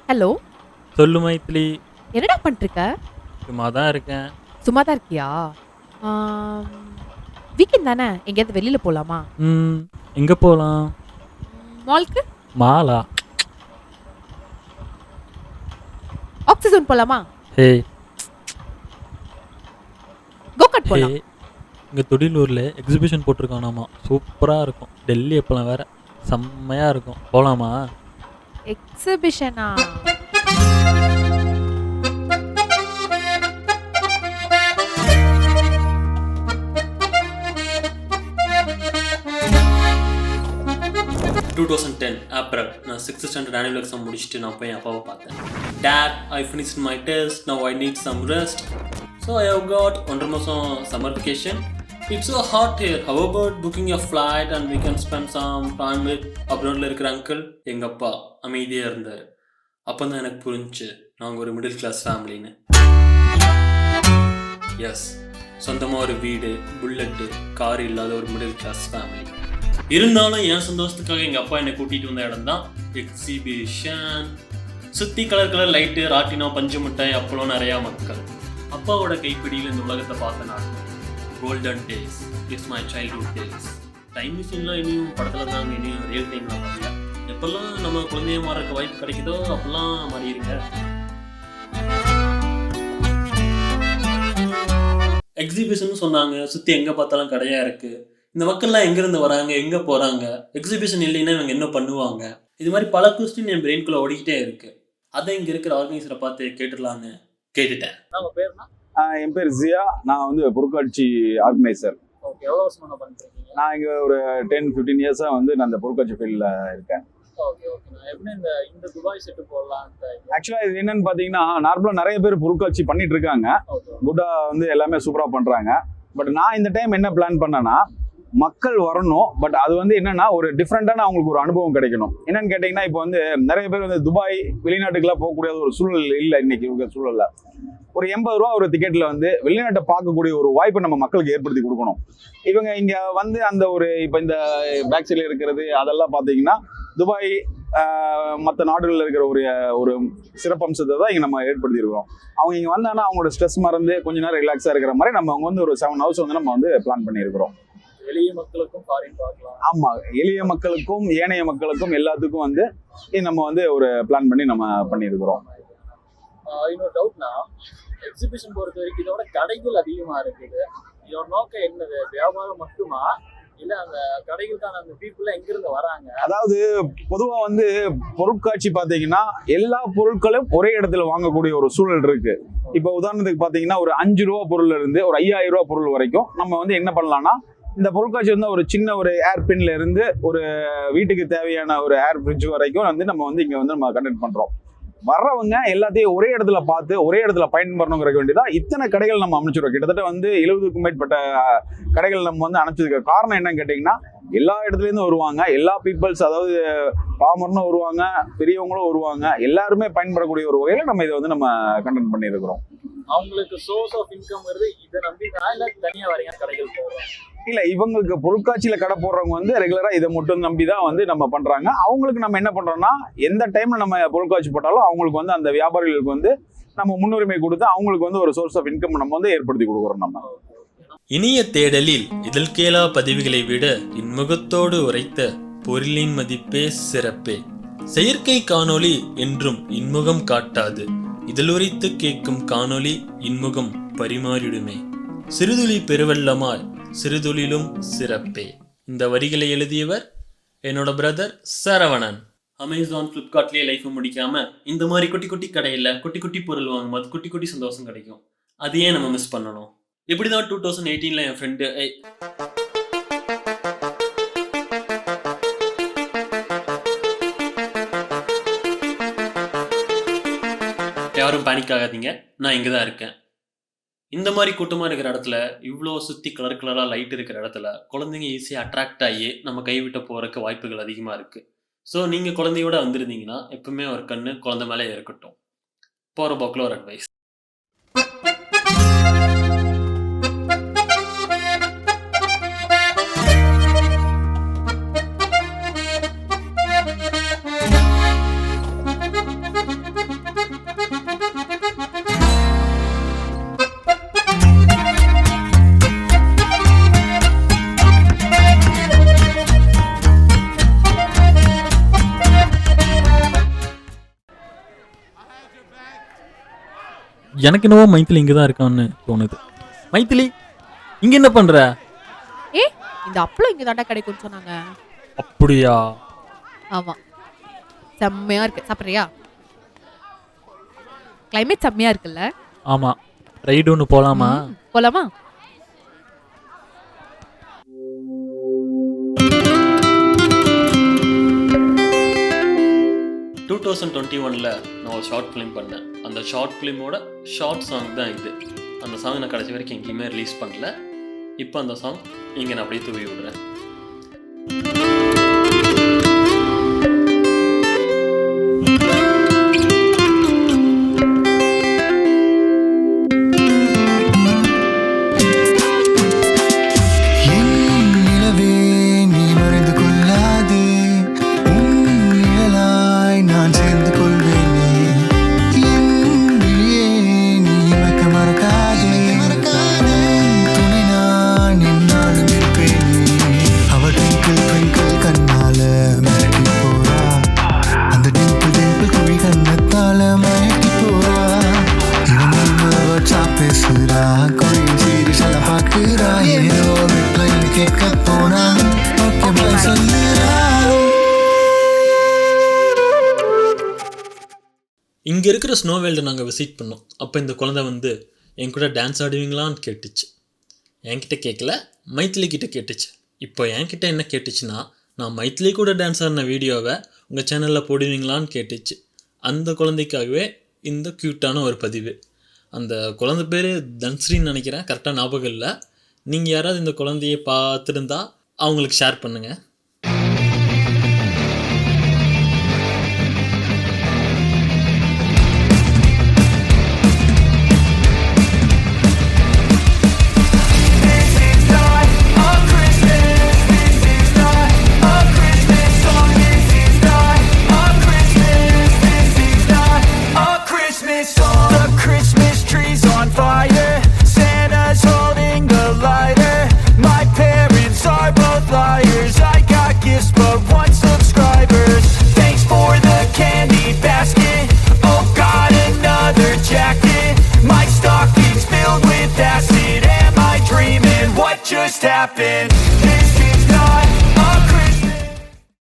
Hello. சொல்லு மைத்திலி. என்னடா பண்ணிருக்க? சும்மா தான் இருக்கேன். சும்மா தான் இருக்கியா? வீக்கெண்ட் தானே, எங்கேயாவது வெளியில போலாமா? எங்க போலாம்? மால்க்கு. மாலா? ஆக்சிஜன் போலாமா? ஹே கோகாட் ஹே போலாம். இங்கே துடிலூரில் எக்ஸிபிஷன் போட்டிருக்கானாமா, சூப்பராக இருக்கும். டெல்லி எப்போலாம் வேற செம்மையாக இருக்கும், போகலாமா? எக்ஸிபிஷனா? ஏப்ரல் நான் 6th ஸ்டாண்டர்ட் ஆனுவல் எக்ஸாம் முடிச்சுட்டு நான் போய் என் அப்பாவை பார்த்தேன். Dad, I finished my test, now I need some rest. So I have got 1.5 மாதம் summer vacation. It's so hot here. How about booking a flight and we can spend some time with abroadல இருக்கிற uncle? எங்கள் அப்பா அமைதியாக இருந்தார். அப்போ தான் எனக்கு புரிஞ்சுச்சு நாங்கள் ஒரு மிடில் கிளாஸ் ஃபேமிலின்னு. எஸ், சொந்தமாக ஒரு வீடு, புல்லட்டு, கார் இல்லாத ஒரு மிடில் கிளாஸ் ஃபேமிலி. இருந்தாலும் என் சந்தோஷத்துக்காக எங்கள் அப்பா என்னை கூட்டிகிட்டு வந்த இடம் தான் எக்ஸிபிஷன். சுற்றி கலர் கலர் லைட்டு, ராட்டினம், பஞ்சு மிட்டாய், அப்பளம், நிறையா மக்கள். அப்பாவோட கைப்பிடியில் இந்த உலகத்தை பார்த்த நான். Golden days, it's my childhood days. Time மிஷின்லாம் இனியும் படத்தில் தாங்க, இனியும் ரியல் டைம்லாம் வரல. எப்பெல்லாம் நம்ம குழந்தைய மாறக்க வாய்ப்பு கிடைக்குதோ அப்பெல்லாம் மாறிடுங்க. எக்ஸிபிஷன் சொன்னாங்க, சுற்றி எங்கே பார்த்தாலும் கடையாக இருக்குது. இந்த மக்கள்லாம் எங்கேருந்து வராங்க, எங்கே போகிறாங்க, எக்ஸிபிஷன் இல்லைன்னா இவங்க என்ன பண்ணுவாங்க, இது மாதிரி பல கொஸ்டின் என் பிரெயின்குள்ளே ஓடிக்கிட்டே இருக்குது. அதை இங்கே இருக்கிற ஆர்கனைசரை பார்த்து கேட்டுடலான்னு கேட்டுட்டேன். நம்ம பேர்னா? என் பேர் ஜியா. நான் வந்து பொருட்காட்சி ஆர்கனைசர். ஓகே, எவ்வளோ வருஷமாக பண்ணிருக்கீங்க? நான் இங்கே ஒரு 10-15 இயர்ஸாக வந்து நான் இந்த பொருட்காட்சி ஃபீல்டில் இருக்கேன். Okay okay. நான் எப்படி இந்த துபாய் செட்டு போடலாம்? ஆக்சுவலாக இது என்னன்னு பார்த்தீங்கன்னா, நார்மலாக நிறைய பேர் பொருட்காட்சி பண்ணிட்டு இருக்காங்க. குட்டாக வந்து எல்லாமே சூப்பராக பண்ணுறாங்க. பட் நான் இந்த டைம் என்ன பிளான் பண்ணேன்னா, மக்கள் வரணும், பட் அது வந்து என்னன்னா ஒரு டிஃப்ரெண்டான அவங்களுக்கு ஒரு அனுபவம் கிடைக்கணும். என்னன்னு கேட்டீங்கன்னா, இப்போ வந்து நிறைய பேர் வந்து துபாய் வெளிநாட்டுக்கெல்லாம் போகக்கூடிய ஒரு சூழல் இல்லை இன்னைக்கு இருக்கிற சூழல்ல. ஒரு 80 ரூபா ஒரு டிக்கெட்ல வந்து வெளிநாட்டை பார்க்கக்கூடிய ஒரு வாய்ப்பை நம்ம மக்களுக்கு ஏற்படுத்தி கொடுக்கணும். இவங்க இங்க வந்து அந்த ஒரு இப்போ இந்த பேக் சைடில் இருக்கிறது அதெல்லாம் பார்த்தீங்கன்னா துபாய் மற்ற நாடுகளில் இருக்கிற ஒரு சிறப்பம்சத்தை தான் இங்கே நம்ம ஏற்படுத்தி இருக்கிறோம். அவங்க இங்கே வந்தாங்கன்னா அவங்களோட ஸ்ட்ரெஸ் மறந்து கொஞ்ச நேரம் ரிலாக்ஸாக இருக்கிற மாதிரி நம்ம அவங்க வந்து ஒரு 7 ஹவர்ஸ் வந்து நம்ம வந்து பிளான் பண்ணியிருக்கிறோம். எளிய மக்களுக்கும் ஃபாரின் பார்க்கலாம். ஆமா, எளிய மக்களுக்கும் ஏனைய மக்களுக்கும் எல்லாத்துக்கும் வந்து நம்ம வந்து ஒரு பிளான் பண்ணி நம்ம பண்ணியிருக்கிறோம். இன்னொரு டவுட்னா, எக்ஸிபிஷன் பொறுத்த வரைக்கும் இதோட கடைகள் அதிகமாக இருக்குது. இதோட நோக்கம் என்னது? வியாபாரம் மட்டுமா, இல்லை அந்த கடைகளுக்கான அந்த பீப்புள் எங்கிருந்து வராங்க? அதாவது பொதுவாக வந்து பொருட்காட்சி பார்த்தீங்கன்னா எல்லா பொருட்களும் ஒரே இடத்துல வாங்கக்கூடிய ஒரு சூழல் இருக்கு. இப்போ உதாரணத்துக்கு பார்த்தீங்கன்னா ஒரு 5 ரூபா பொருள்ல இருந்து ஒரு 5000 ரூபா பொருள் வரைக்கும் நம்ம வந்து என்ன பண்ணலாம்னா, இந்த பொருட்காட்சி வந்து ஒரு சின்ன ஒரு ஏர் பின்ல இருந்து ஒரு வீட்டுக்கு தேவையான ஒரு ஏர் ஃப்ரிட்ஜ் வரைக்கும் வந்து நம்ம வந்து இங்கே வந்து நம்ம கண்டக்ட் பண்றோம். வர்றவங்க எல்லாத்தையும் ஒரே இடத்துல பார்த்து ஒரே இடத்துல பயன்படணுங்கிற வேண்டியதான் இத்தனை கடைகள் நம்ம அமைச்சிருக்கோம். கிட்டத்தட்ட வந்து 70க்கும் மேற்பட்ட கடைகள் நம்ம வந்து அமைச்சதுக்கு காரணம் என்னன்னு கேட்டீங்கன்னா, எல்லா இடத்துலேருந்து வருவாங்க, எல்லா பீப்புள்ஸ், அதாவது பாமரனும் வருவாங்க, பெரியவங்களும் வருவாங்க, எல்லாருமே பயன்படக்கூடிய ஒரு வகையில நம்ம இதை வந்து நம்ம கண்டக்ட் பண்ணியிருக்கிறோம். அவங்களுக்கு சோர்ஸ் ஆஃப் இன்கம் வருது, இதை நம்பி தான் இல்லை தனியாக வரீங்க கடைகள் போடுறோம்? இல்லை, இவங்களுக்கு பொருட்காட்சியில் கடை போடுறவங்க வந்து ரெகுலராக இதை மட்டும் நம்பி தான் வந்து நம்ம பண்ணுறாங்க. அவங்களுக்கு நம்ம என்ன பண்ணுறோம்னா, எந்த டைமில் நம்ம பொருட்காட்சி போட்டாலும் அவங்களுக்கு வந்து அந்த வியாபாரிகளுக்கு வந்து நம்ம முன்னுரிமை கொடுத்து அவங்களுக்கு வந்து ஒரு சோர்ஸ் ஆஃப் இன்கம் நம்ம வந்து ஏற்படுத்தி கொடுக்குறோம். நம்ம இனிய தேடலில் இதழ் கேளா பதிவுகளை விட இன்முகத்தோடு உரைத்த பொருளின் மதிப்பே சிறப்பே. செயற்கை காணொளி என்றும் இன்முகம் காட்டாது, இதழுரைத்து கேட்கும் காணொளி இன்முகம் பரிமாறிடுமே. சிறுதுளி பெருவெள்ளமாய் சிறுதுளிலும் சிறப்பே. இந்த வரிகளை எழுதியவர் என்னோட பிரதர் சரவணன். அமேசான், ஃப்ளிப்கார்ட்லேயே லைஃப் முடிக்காம இந்த மாதிரி குட்டி குட்டி கடையில் குட்டி குட்டி பொருள் வாங்கும்போது குட்டி குட்டி சந்தோஷம் கிடைக்கும். அதையே நம்ம மிஸ் பண்ணணும். இப்படிதான் 2018 என் ஃப்ரெண்டு யாரும் பேனிக் ஆகாதீங்க, நான் இங்கே தான் இருக்கேன். இந்த மாதிரி கூட்டமாக இருக்கிற இடத்துல, இவ்வளோ சுற்றி கலர் கலராக லைட் இருக்கிற இடத்துல குழந்தைங்க ஈஸியாக அட்ராக்ட் ஆகி நம்ம கைவிட்ட போகிறக்கு வாய்ப்புகள் அதிகமாக இருக்குது. ஸோ நீங்கள் குழந்தையோட வந்திருந்தீங்கன்னா எப்பவுமே ஒரு கண்ணு குழந்தை மேலே இருக்கட்டும். போகிற போக்கில் ஒரு அட்வைஸ். எனக்கு என்னவோ மைத்திலி இங்கே தான் இருக்கான்னு தோணுது. மைத்திலி இங்கே என்ன பண்ணுற? ஏ இந்த அப்பளம் இங்க தாண்டா கிடைக்கும்னு சொன்னாங்க. அப்படியா? ஆமா, செம்மையா இருக்கு. சாப்பிட்றியா? கிளைமேட் செம்மையா இருக்குல்ல? ஆமாம், ரைடு ஒன்று போகலாமா? போலாமா? டூ 2021 நான் ஒரு ஷார்ட் ஃபிலிம் பண்ணேன். அந்த ஷார்ட் ஃபிலிமோட ஷார்ட் சாங் தான் இது. அந்த சாங் நான் கடைசி வரைக்கும் எங்கேயுமே ரிலீஸ் பண்ணல. இப்போ அந்த சாங் இங்கே நான் அப்படியே தூவி விடுறேன். இங்கே இருக்கிற ஸ்னோ வேல்டை நாங்கள் விசிட் பண்ணோம். அப்போ இந்த குழந்தை வந்து என் கூட டான்ஸ் ஆடுவீங்களான்னு கேட்டுச்சு. என்கிட்ட கேட்கல, மைத்திலி கிட்ட கேட்டுச்சு. இப்போ என்கிட்ட என்ன கேட்டுச்சுன்னா, நான் மைத்திலி கூட டான்ஸ் ஆடின வீடியோவை உங்கள் சேனலில் போடுவீங்களான்னு கேட்டுச்சு. அந்த குழந்தைக்காகவே இந்த க்யூட்டான ஒரு பதிவு. அந்த குழந்தை பேர் தன்ஸ்ரீன்னு நினைக்கிறேன், கரெக்டாக ஞாபகம் இல்லை. நீங்கள் யாராவது இந்த குழந்தையை பார்த்துருந்தா அவங்களுக்கு ஷேர் பண்ணுங்கள். Just happened.